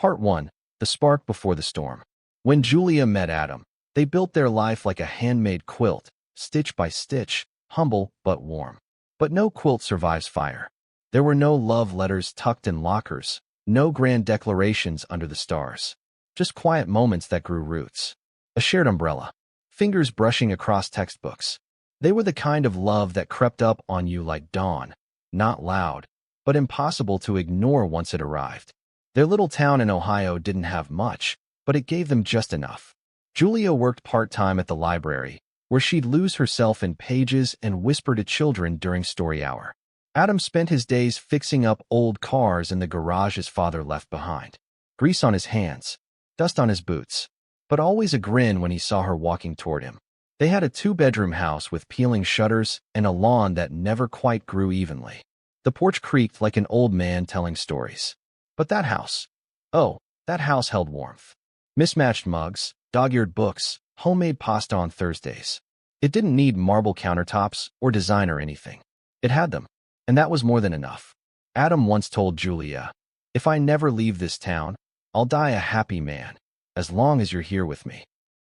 Part 1. The Spark Before the Storm. When Julia met Adam, they built their life like a handmade quilt, stitch by stitch, humble but warm. But no quilt survives fire. There were no love letters tucked in lockers, no grand declarations under the stars. Just quiet moments that grew roots. A shared umbrella. Fingers brushing across textbooks. They were the kind of love that crept up on you like dawn, not loud, but impossible to ignore once it arrived. Their little town in Ohio didn't have much, but it gave them just enough. Julia worked part-time at the library, where she'd lose herself in pages and whisper to children during story hour. Adam spent his days fixing up old cars in the garage his father left behind. Grease on his hands, dust on his boots, but always a grin when he saw her walking toward him. They had a 2-bedroom house with peeling shutters and a lawn that never quite grew evenly. The porch creaked like an old man telling stories. But that house, that house held warmth. Mismatched mugs, dog-eared books, homemade pasta on Thursdays. It didn't need marble countertops or design or anything. It had them, and that was more than enough. Adam once told Julia, "If I never leave this town, I'll die a happy man, as long as you're here with me."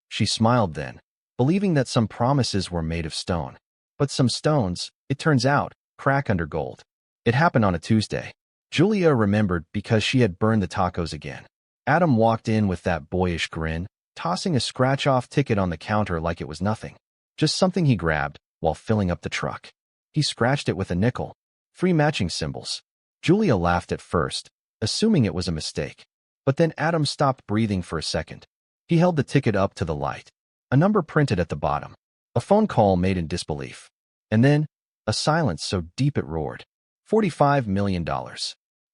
She smiled then, believing that some promises were made of stone. But some stones, it turns out, crack under gold. It happened on a Tuesday. Julia remembered because she had burned the tacos again. Adam walked in with that boyish grin, tossing a scratch-off ticket on the counter like it was nothing. Just something he grabbed while filling up the truck. He scratched it with a nickel. 3 matching symbols. Julia laughed at first, assuming it was a mistake. But then Adam stopped breathing for a second. He held the ticket up to the light. A number printed at the bottom. A phone call made in disbelief. And then, a silence so deep it roared. $45 million.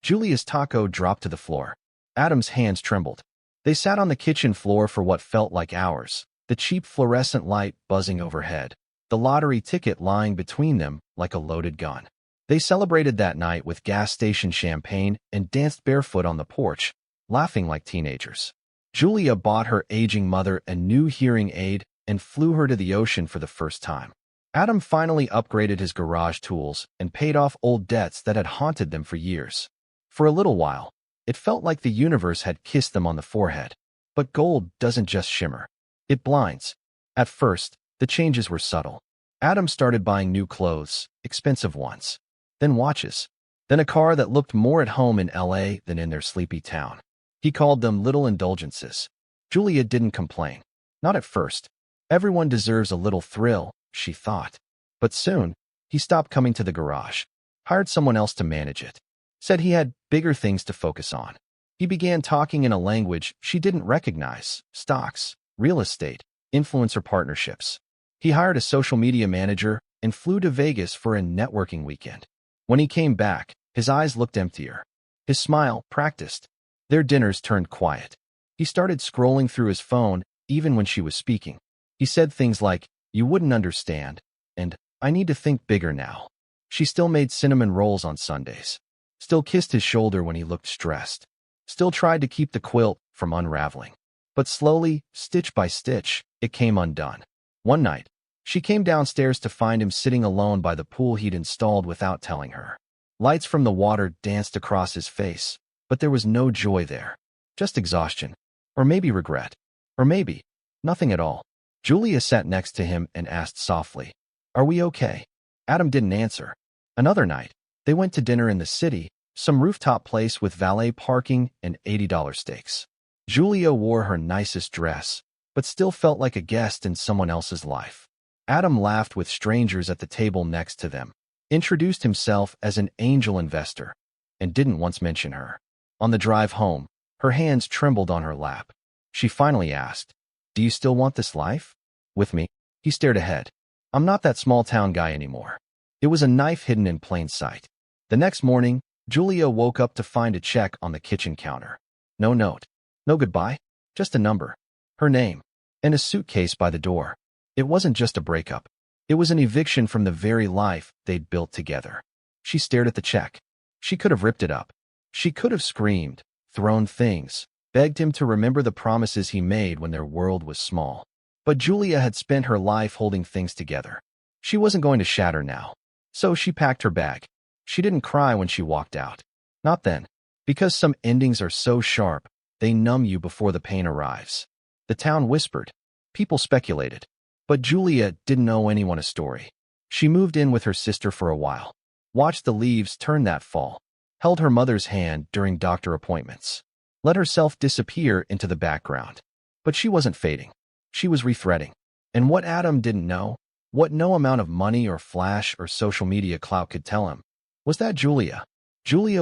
Julia's taco dropped to the floor. Adam's hands trembled. They sat on the kitchen floor for what felt like hours, the cheap fluorescent light buzzing overhead, the lottery ticket lying between them like a loaded gun. They celebrated that night with gas station champagne and danced barefoot on the porch, laughing like teenagers. Julia bought her aging mother a new hearing aid and flew her to the ocean for the first time. Adam finally upgraded his garage tools and paid off old debts that had haunted them for years. For a little while, it felt like the universe had kissed them on the forehead. But gold doesn't just shimmer. It blinds. At first, the changes were subtle. Adam started buying new clothes, expensive ones. Then watches. Then a car that looked more at home in LA than in their sleepy town. He called them little indulgences. Julia didn't complain. Not at first. Everyone deserves a little thrill, she thought. But soon, he stopped coming to the garage. Hired someone else to manage it. Said he had bigger things to focus on. He began talking in a language she didn't recognize. Stocks, real estate, influencer partnerships. He hired a social media manager and flew to Vegas for a networking weekend. When he came back, his eyes looked emptier. His smile practiced. Their dinners turned quiet. He started scrolling through his phone even when she was speaking. He said things like, "You wouldn't understand," and "I need to think bigger now." She still made cinnamon rolls on Sundays. Still kissed his shoulder when he looked stressed. Still tried to keep the quilt from unraveling. But slowly, stitch by stitch, it came undone. One night, she came downstairs to find him sitting alone by the pool he'd installed without telling her. Lights from the water danced across his face, but there was no joy there. Just exhaustion. Or maybe regret. Or maybe nothing at all. Julia sat next to him and asked softly, "Are we okay?" Adam didn't answer. Another night, they went to dinner in the city, some rooftop place with valet parking and $80 steaks. Julia wore her nicest dress, but still felt like a guest in someone else's life. Adam laughed with strangers at the table next to them, introduced himself as an angel investor, and didn't once mention her. On the drive home, her hands trembled on her lap. She finally asked, "Do you still want this life? With me?" He stared ahead. "I'm not that small-town guy anymore." It was a knife hidden in plain sight. The next morning, Julia woke up to find a check on the kitchen counter. No note. No goodbye. Just a number. Her name. And a suitcase by the door. It wasn't just a breakup. It was an eviction from the very life they'd built together. She stared at the check. She could have ripped it up. She could have screamed, thrown things, begged him to remember the promises he made when their world was small. But Julia had spent her life holding things together. She wasn't going to shatter now. So she packed her bag. She didn't cry when she walked out. Not then. Because some endings are so sharp, They numb you before the pain arrives. The town whispered. People speculated. But Julia didn't owe anyone a story. She moved in with her sister for a while, watched the leaves turn that fall, held her mother's hand during doctor appointments, let herself disappear into the background. But she wasn't fading. She was rethreading. And what Adam didn't know, what no amount of money or flash or social media clout could tell him, was that Julia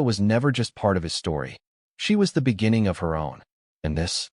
was never just part of his story. She was the beginning of her own. And this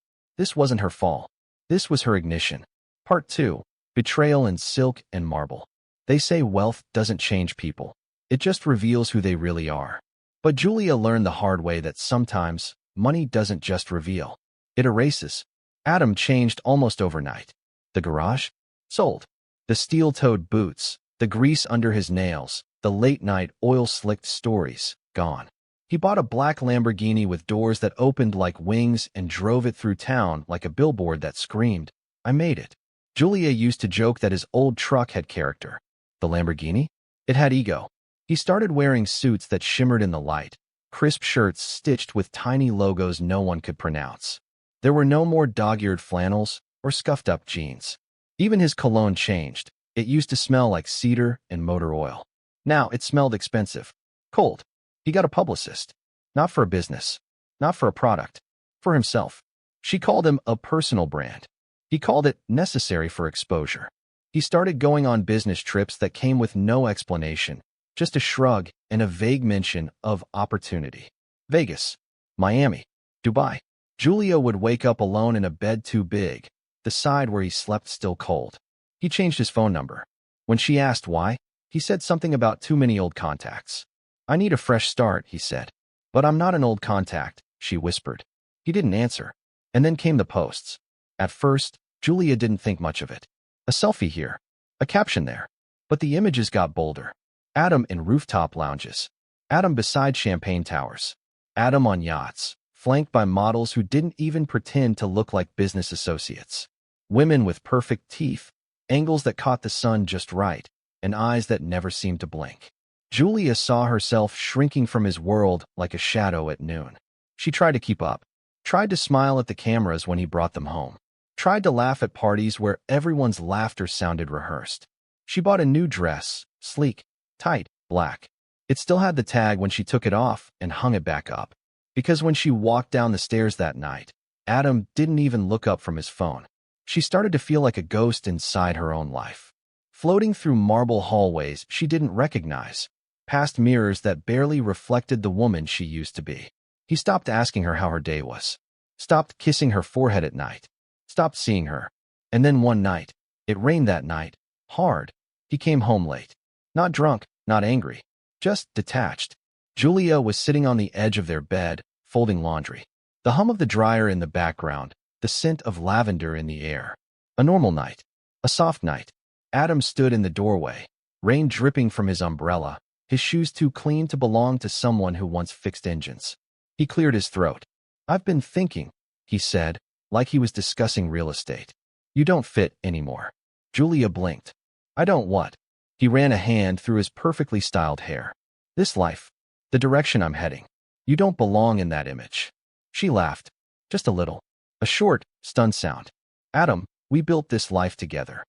wasn't her fall. This was her ignition. Part 2. Betrayal in Silk and Marble. They say wealth doesn't change people. It just reveals who they really are. But Julia learned the hard way that sometimes money doesn't just reveal. It erases. Adam changed almost overnight. The garage? Sold. The steel-toed boots, the grease under his nails, the late-night oil-slicked stories, gone. He bought a black Lamborghini with doors that opened like wings and drove it through town like a billboard that screamed, "I made it." Julia used to joke that his old truck had character. The Lamborghini? It had ego. He started wearing suits that shimmered in the light, crisp shirts stitched with tiny logos no one could pronounce. There were no more dog-eared flannels or scuffed-up jeans. Even his cologne changed. It used to smell like cedar and motor oil. Now it smelled expensive. Cold. He got a publicist. Not for a business. Not for a product. For himself. She called him a personal brand. He called it necessary for exposure. He started going on business trips that came with no explanation, just a shrug and a vague mention of opportunity. Vegas. Miami. Dubai. Julia would wake up alone in a bed too big, the side where he slept still cold. He changed his phone number. When she asked why, he said something about too many old contacts. "I need a fresh start," he said. "But I'm not an old contact," she whispered. He didn't answer. And then came the posts. At first, Julia didn't think much of it. A selfie here. A caption there. But the images got bolder. Adam in rooftop lounges. Adam beside champagne towers. Adam on yachts, flanked by models who didn't even pretend to look like business associates. Women with perfect teeth, angles that caught the sun just right, and eyes that never seemed to blink. Julia saw herself shrinking from his world like a shadow at noon. She tried to keep up, tried to smile at the cameras when he brought them home, tried to laugh at parties where everyone's laughter sounded rehearsed. She bought a new dress, sleek, tight, black. It still had the tag when she took it off and hung it back up. Because when she walked down the stairs that night, Adam didn't even look up from his phone. She started to feel like a ghost inside her own life. Floating through marble hallways she didn't recognize, past mirrors that barely reflected the woman she used to be. He stopped asking her how her day was. Stopped kissing her forehead at night. Stopped seeing her. And then one night, it rained that night, hard. He came home late. Not drunk, not angry, just detached. Julia was sitting on the edge of their bed, folding laundry. The hum of the dryer in the background, the scent of lavender in the air. A normal night. A soft night. Adam stood in the doorway, rain dripping from his umbrella, his shoes too clean to belong to someone who once fixed engines. He cleared his throat. "I've been thinking," he said, like he was discussing real estate. "You don't fit anymore." Julia blinked. "I don't what?" He ran a hand through his perfectly styled hair. "This life. The direction I'm heading. You don't belong in that image." She laughed. Just a little. A short, stunned sound. "Adam, we built this life together."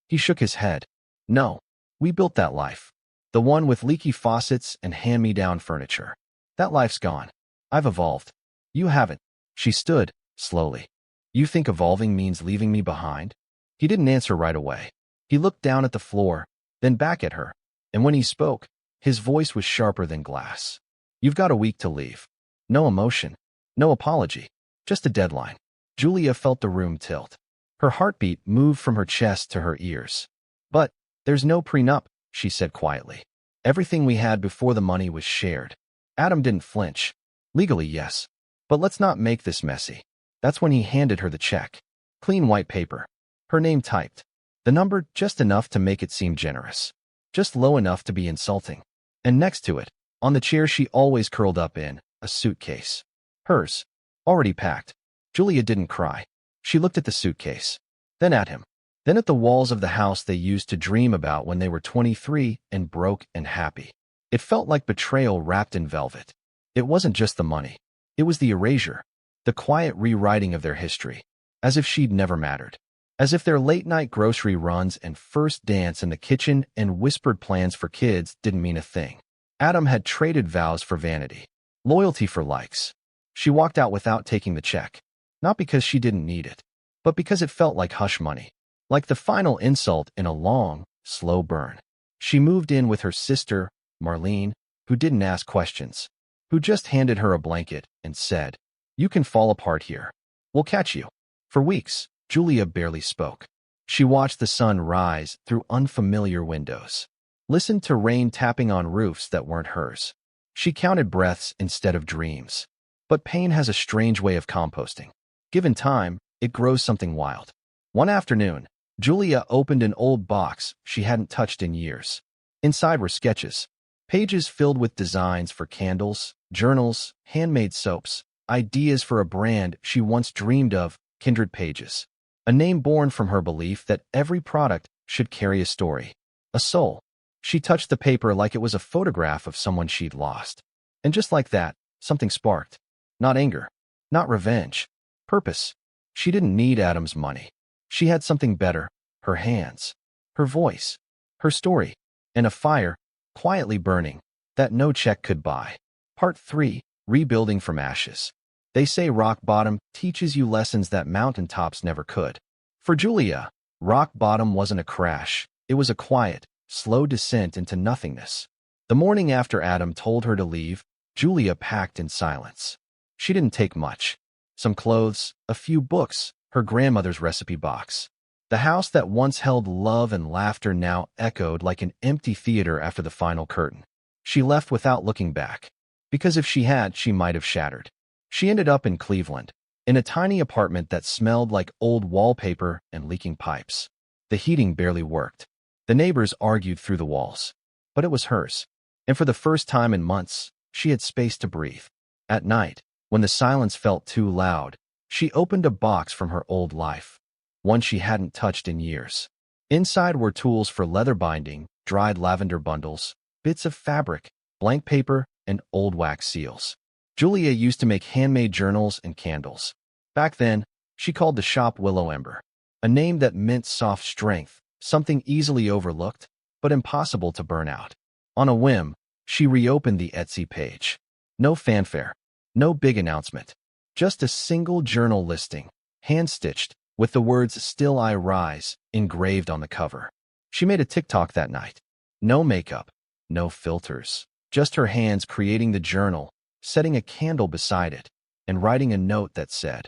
He shook his head. "No. We built that life. The one with leaky faucets and hand-me-down furniture. That life's gone. I've evolved. You haven't." She stood, slowly. "You think evolving means leaving me behind?" He didn't answer right away. He looked down at the floor, then back at her, and when he spoke, his voice was sharper than glass. "You've got a week to leave. No emotion. No apology. Just a deadline." Julia felt the room tilt. Her heartbeat moved from her chest to her ears. "But there's no prenup," she said quietly. "Everything we had before the money was shared." Adam didn't flinch. "Legally, yes. But let's not make this messy." That's when he handed her the check. Clean white paper. Her name typed. The number just enough to make it seem generous. Just low enough to be insulting. And next to it, on the chair she always curled up in, a suitcase. Hers. Already packed. Julia didn't cry. She looked at the suitcase. Then at him. Then at the walls of the house they used to dream about when they were 23 and broke and happy. It felt like betrayal wrapped in velvet. It wasn't just the money. It was the erasure. the quiet rewriting of their history, as if she'd never mattered. As if their late-night grocery runs and first dance in the kitchen and whispered plans for kids didn't mean a thing. Adam had traded vows for vanity, loyalty for likes. She walked out without taking the check, not because she didn't need it, but because it felt like hush money, like the final insult in a long, slow burn. She moved in with her sister, Marlene, who didn't ask questions, who just handed her a blanket and said, "You can fall apart here. We'll catch you." For weeks, Julia barely spoke. She watched the sun rise through unfamiliar windows, listened to rain tapping on roofs that weren't hers. She counted breaths instead of dreams. But pain has a strange way of composting. Given time, it grows something wild. One afternoon, Julia opened an old box she hadn't touched in years. Inside were sketches, pages filled with designs for candles, journals, handmade soaps, ideas for a brand she once dreamed of, Kindred Pages. A name born from her belief that every product should carry a story, a soul. She touched the paper like it was a photograph of someone she'd lost. And just like that, something sparked. Not anger, not revenge, purpose. She didn't need Adam's money. She had something better, her hands, her voice, her story, and a fire, quietly burning, that no check could buy. Part 3, Rebuilding from Ashes. They say rock bottom teaches you lessons that mountaintops never could. For Julia, rock bottom wasn't a crash. It was a quiet, slow descent into nothingness. The morning after Adam told her to leave, Julia packed in silence. She didn't take much. Some clothes, a few books, her grandmother's recipe box. The house that once held love and laughter now echoed like an empty theater after the final curtain. She left without looking back, because if she had, she might have shattered. She ended up in Cleveland, in a tiny apartment that smelled like old wallpaper and leaking pipes. The heating barely worked. The neighbors argued through the walls, but it was hers. And for the first time in months, she had space to breathe. At night, when the silence felt too loud, she opened a box from her old life, one she hadn't touched in years. Inside were tools for leather binding, dried lavender bundles, bits of fabric, blank paper, and old wax seals. Julia used to make handmade journals and candles. Back then, she called the shop Willow Ember, a name that meant soft strength, something easily overlooked, but impossible to burn out. On a whim, she reopened the Etsy page. No fanfare, no big announcement, just a single journal listing, hand-stitched, with the words "Still I Rise" engraved on the cover. She made a TikTok that night. No makeup, no filters, just her hands creating the journal, setting a candle beside it, and writing a note that said,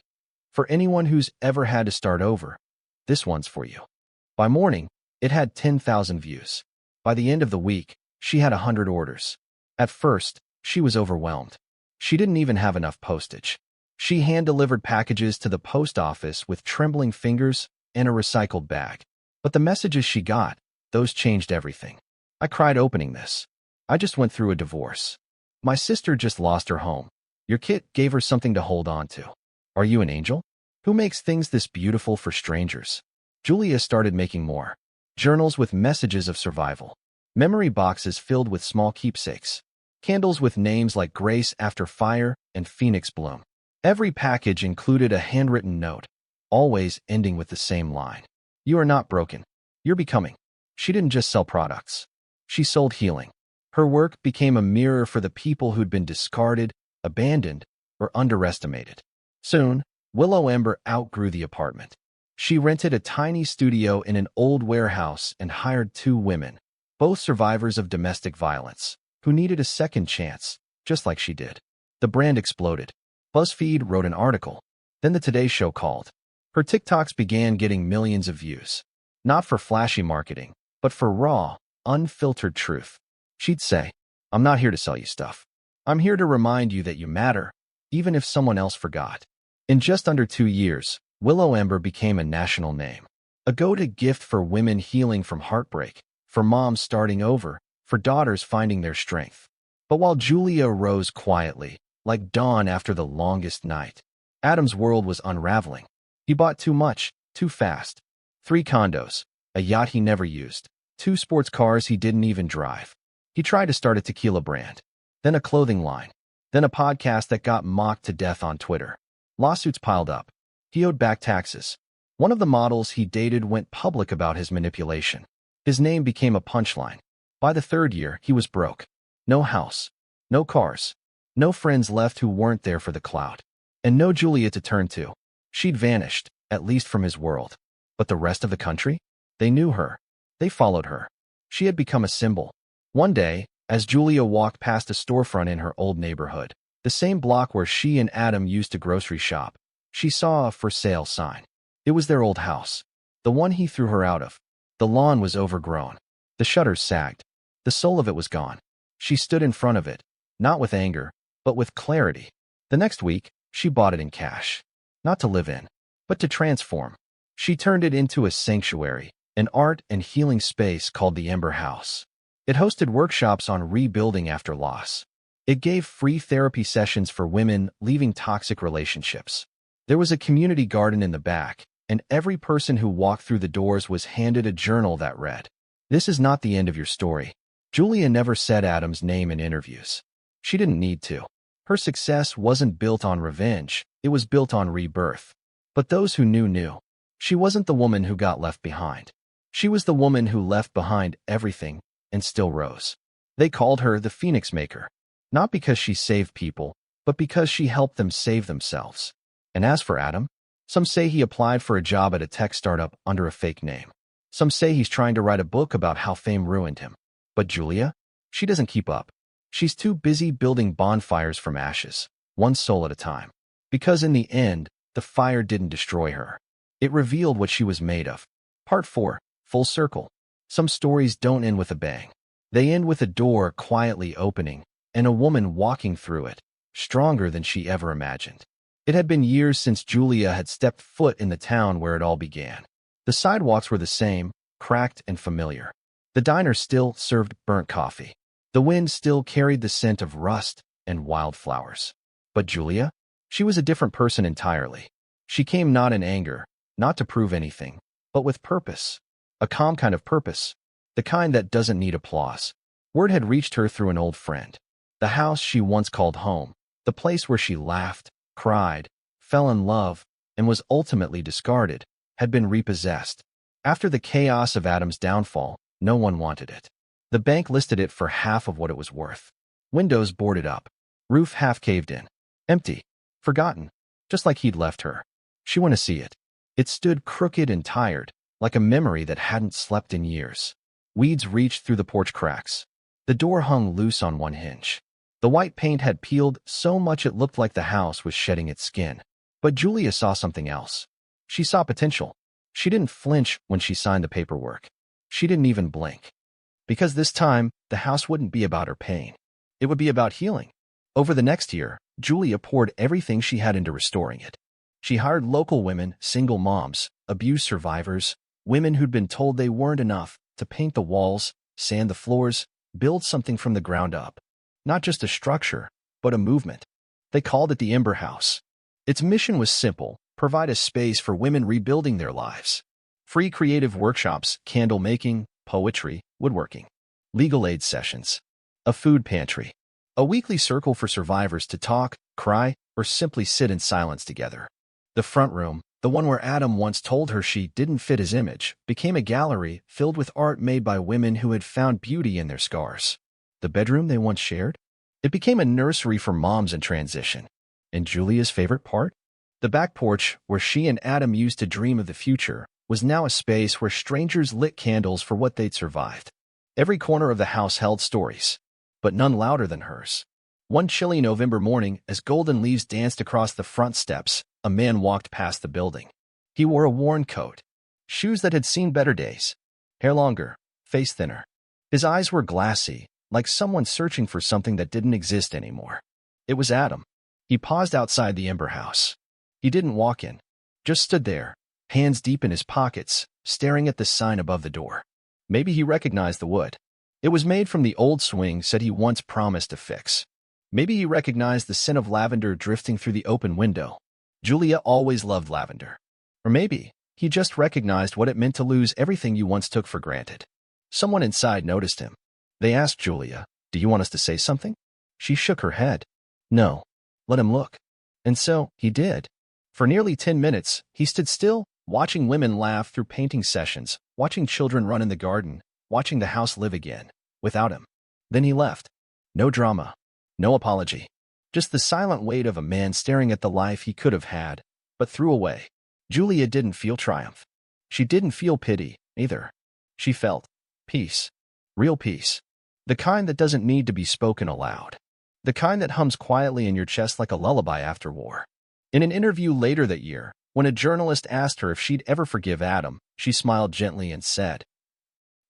"For anyone who's ever had to start over, this one's for you." By morning, it had 10,000 views. By the end of the week, she had 100 orders. At first, she was overwhelmed. She didn't even have enough postage. She hand-delivered packages to the post office with trembling fingers and a recycled bag. But the messages she got, those changed everything. "I cried opening this. I just went through a divorce. My sister just lost her home. Your kit gave her something to hold on to. Are you an angel? Who makes things this beautiful for strangers?" Julia started making more. Journals with messages of survival. Memory boxes filled with small keepsakes. Candles with names like Grace After Fire and Phoenix Bloom. Every package included a handwritten note, always ending with the same line. "You are not broken. You're becoming." She didn't just sell products. She sold healing. Her work became a mirror for the people who'd been discarded, abandoned, or underestimated. Soon, Willow Ember outgrew the apartment. She rented a tiny studio in an old warehouse and hired 2 women, both survivors of domestic violence, who needed a second chance, just like she did. The brand exploded. BuzzFeed wrote an article. Then the Today Show called. Her TikToks began getting millions of views. Not for flashy marketing, but for raw, unfiltered truth. She'd say, "I'm not here to sell you stuff. I'm here to remind you that you matter, even if someone else forgot." In just under 2 years, Willow Ember became a national name. A go-to gift for women healing from heartbreak, for moms starting over, for daughters finding their strength. But while Julia rose quietly, like dawn after the longest night, Adam's world was unraveling. He bought too much, too fast. 3 condos, a yacht he never used, 2 sports cars he didn't even drive. He tried to start a tequila brand, then a clothing line, then a podcast that got mocked to death on Twitter. Lawsuits piled up. He owed back taxes. One of the models he dated went public about his manipulation. His name became a punchline. By the third year, he was broke. No house, no cars, no friends left who weren't there for the clout, and no Julia to turn to. She'd vanished, at least from his world. But the rest of the country? They knew her. They followed her. She had become a symbol. One day, as Julia walked past a storefront in her old neighborhood, the same block where she and Adam used to grocery shop, she saw a for sale sign. It was their old house, the one he threw her out of. The lawn was overgrown. The shutters sagged. The soul of it was gone. She stood in front of it, not with anger, but with clarity. The next week, she bought it in cash. Not to live in, but to transform. She turned it into a sanctuary, an art and healing space called the Ember House. It hosted workshops on rebuilding after loss. It gave free therapy sessions for women leaving toxic relationships. There was a community garden in the back, and every person who walked through the doors was handed a journal that read, "This is not the end of your story." Julia never said Adam's name in interviews. She didn't need to. Her success wasn't built on revenge, it was built on rebirth. But those who knew. She wasn't the woman who got left behind. She was the woman who left behind everything and still rose. They called her the Phoenix Maker, not because she saved people, but because she helped them save themselves. And as for Adam, some say he applied for a job at a tech startup under a fake name. Some say he's trying to write a book about how fame ruined him. But Julia? She doesn't keep up. She's too busy building bonfires from ashes, one soul at a time. Because in the end, the fire didn't destroy her. It revealed what she was made of. Part 4. Full circle. Some stories don't end with a bang. They end with a door quietly opening, and a woman walking through it, stronger than she ever imagined. It had been years since Julia had stepped foot in the town where it all began. The sidewalks were the same, cracked and familiar. The diner still served burnt coffee. The wind still carried the scent of rust and wildflowers. But Julia? She was a different person entirely. She came not in anger, not to prove anything, but with purpose. A calm kind of purpose. The kind that doesn't need applause. Word had reached her through an old friend. The house she once called home. The place where she laughed, cried, fell in love, and was ultimately discarded, had been repossessed. After the chaos of Adam's downfall, no one wanted it. The bank listed it for half of what it was worth. Windows boarded up. Roof half caved in. Empty. Forgotten. Just like he'd left her. She went to see it. It stood crooked and tired, like a memory that hadn't slept in years. Weeds reached through the porch cracks. The door hung loose on one hinge. The white paint had peeled so much it looked like the house was shedding its skin. But Julia saw something else. She saw potential. She didn't flinch when she signed the paperwork. She didn't even blink. Because this time, the house wouldn't be about her pain. It would be about healing. Over the next year, Julia poured everything she had into restoring it. She hired local women, single moms, abuse survivors, women who'd been told they weren't enough, to paint the walls, sand the floors, build something from the ground up. Not just a structure, but a movement. They called it the Ember House. Its mission was simple: provide a space for women rebuilding their lives. Free creative workshops, candle making, poetry, woodworking, legal aid sessions, a food pantry, a weekly circle for survivors to talk, cry, or simply sit in silence together. The front room, the one where Adam once told her she didn't fit his image, became a gallery filled with art made by women who had found beauty in their scars. The bedroom they once shared? It became a nursery for moms in transition. And Julia's favorite part? The back porch, where she and Adam used to dream of the future, was now a space where strangers lit candles for what they'd survived. Every corner of the house held stories, but none louder than hers. One chilly November morning, as golden leaves danced across the front steps, a man walked past the building. He wore a worn coat, shoes that had seen better days, hair longer, face thinner. His eyes were glassy, like someone searching for something that didn't exist anymore. It was Adam. He paused outside the Ember House. He didn't walk in, just stood there, hands deep in his pockets, staring at the sign above the door. Maybe he recognized the wood. It was made from the old swing set he once promised to fix. Maybe he recognized the scent of lavender drifting through the open window. Julia always loved lavender. Or maybe he just recognized what it meant to lose everything you once took for granted. Someone inside noticed him. They asked Julia, "Do you want us to say something?" She shook her head. "No. Let him look." And so he did. For nearly 10 minutes, he stood still, watching women laugh through painting sessions, watching children run in the garden, watching the house live again, without him. Then he left. No drama. No apology. Just the silent weight of a man staring at the life he could have had, but threw away. Julia didn't feel triumph. She didn't feel pity, either. She felt peace. Real peace. The kind that doesn't need to be spoken aloud. The kind that hums quietly in your chest like a lullaby after war. In an interview later that year, when a journalist asked her if she'd ever forgive Adam, she smiled gently and said,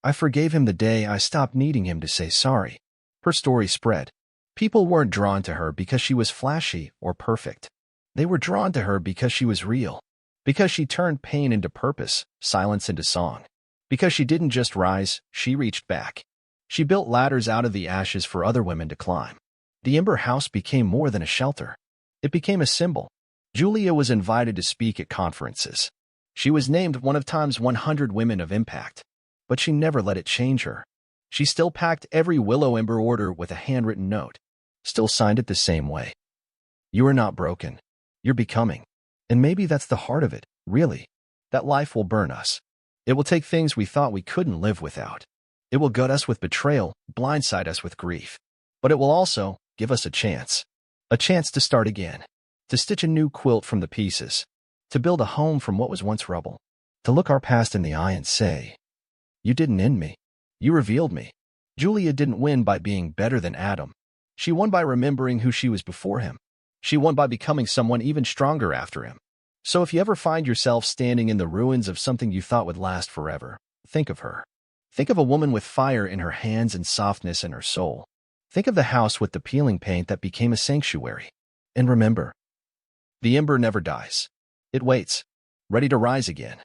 "I forgave him the day I stopped needing him to say sorry." Her story spread. People weren't drawn to her because she was flashy or perfect. They were drawn to her because she was real. Because she turned pain into purpose, silence into song. Because she didn't just rise, she reached back. She built ladders out of the ashes for other women to climb. The Ember House became more than a shelter. It became a symbol. Julia was invited to speak at conferences. She was named one of Time's 100 Women of Impact. But she never let it change her. She still packed every Willow Ember order with a handwritten note. Still signed it the same way. You are not broken. You're becoming. And maybe that's the heart of it, really. That life will burn us. It will take things we thought we couldn't live without. It will gut us with betrayal, blindside us with grief. But it will also give us a chance. A chance to start again. To stitch a new quilt from the pieces. To build a home from what was once rubble. To look our past in the eye and say, "You didn't end me. You revealed me." Julia didn't win by being better than Adam. She won by remembering who she was before him. She won by becoming someone even stronger after him. So if you ever find yourself standing in the ruins of something you thought would last forever, think of her. Think of a woman with fire in her hands and softness in her soul. Think of the house with the peeling paint that became a sanctuary. And remember, the ember never dies. It waits, ready to rise again.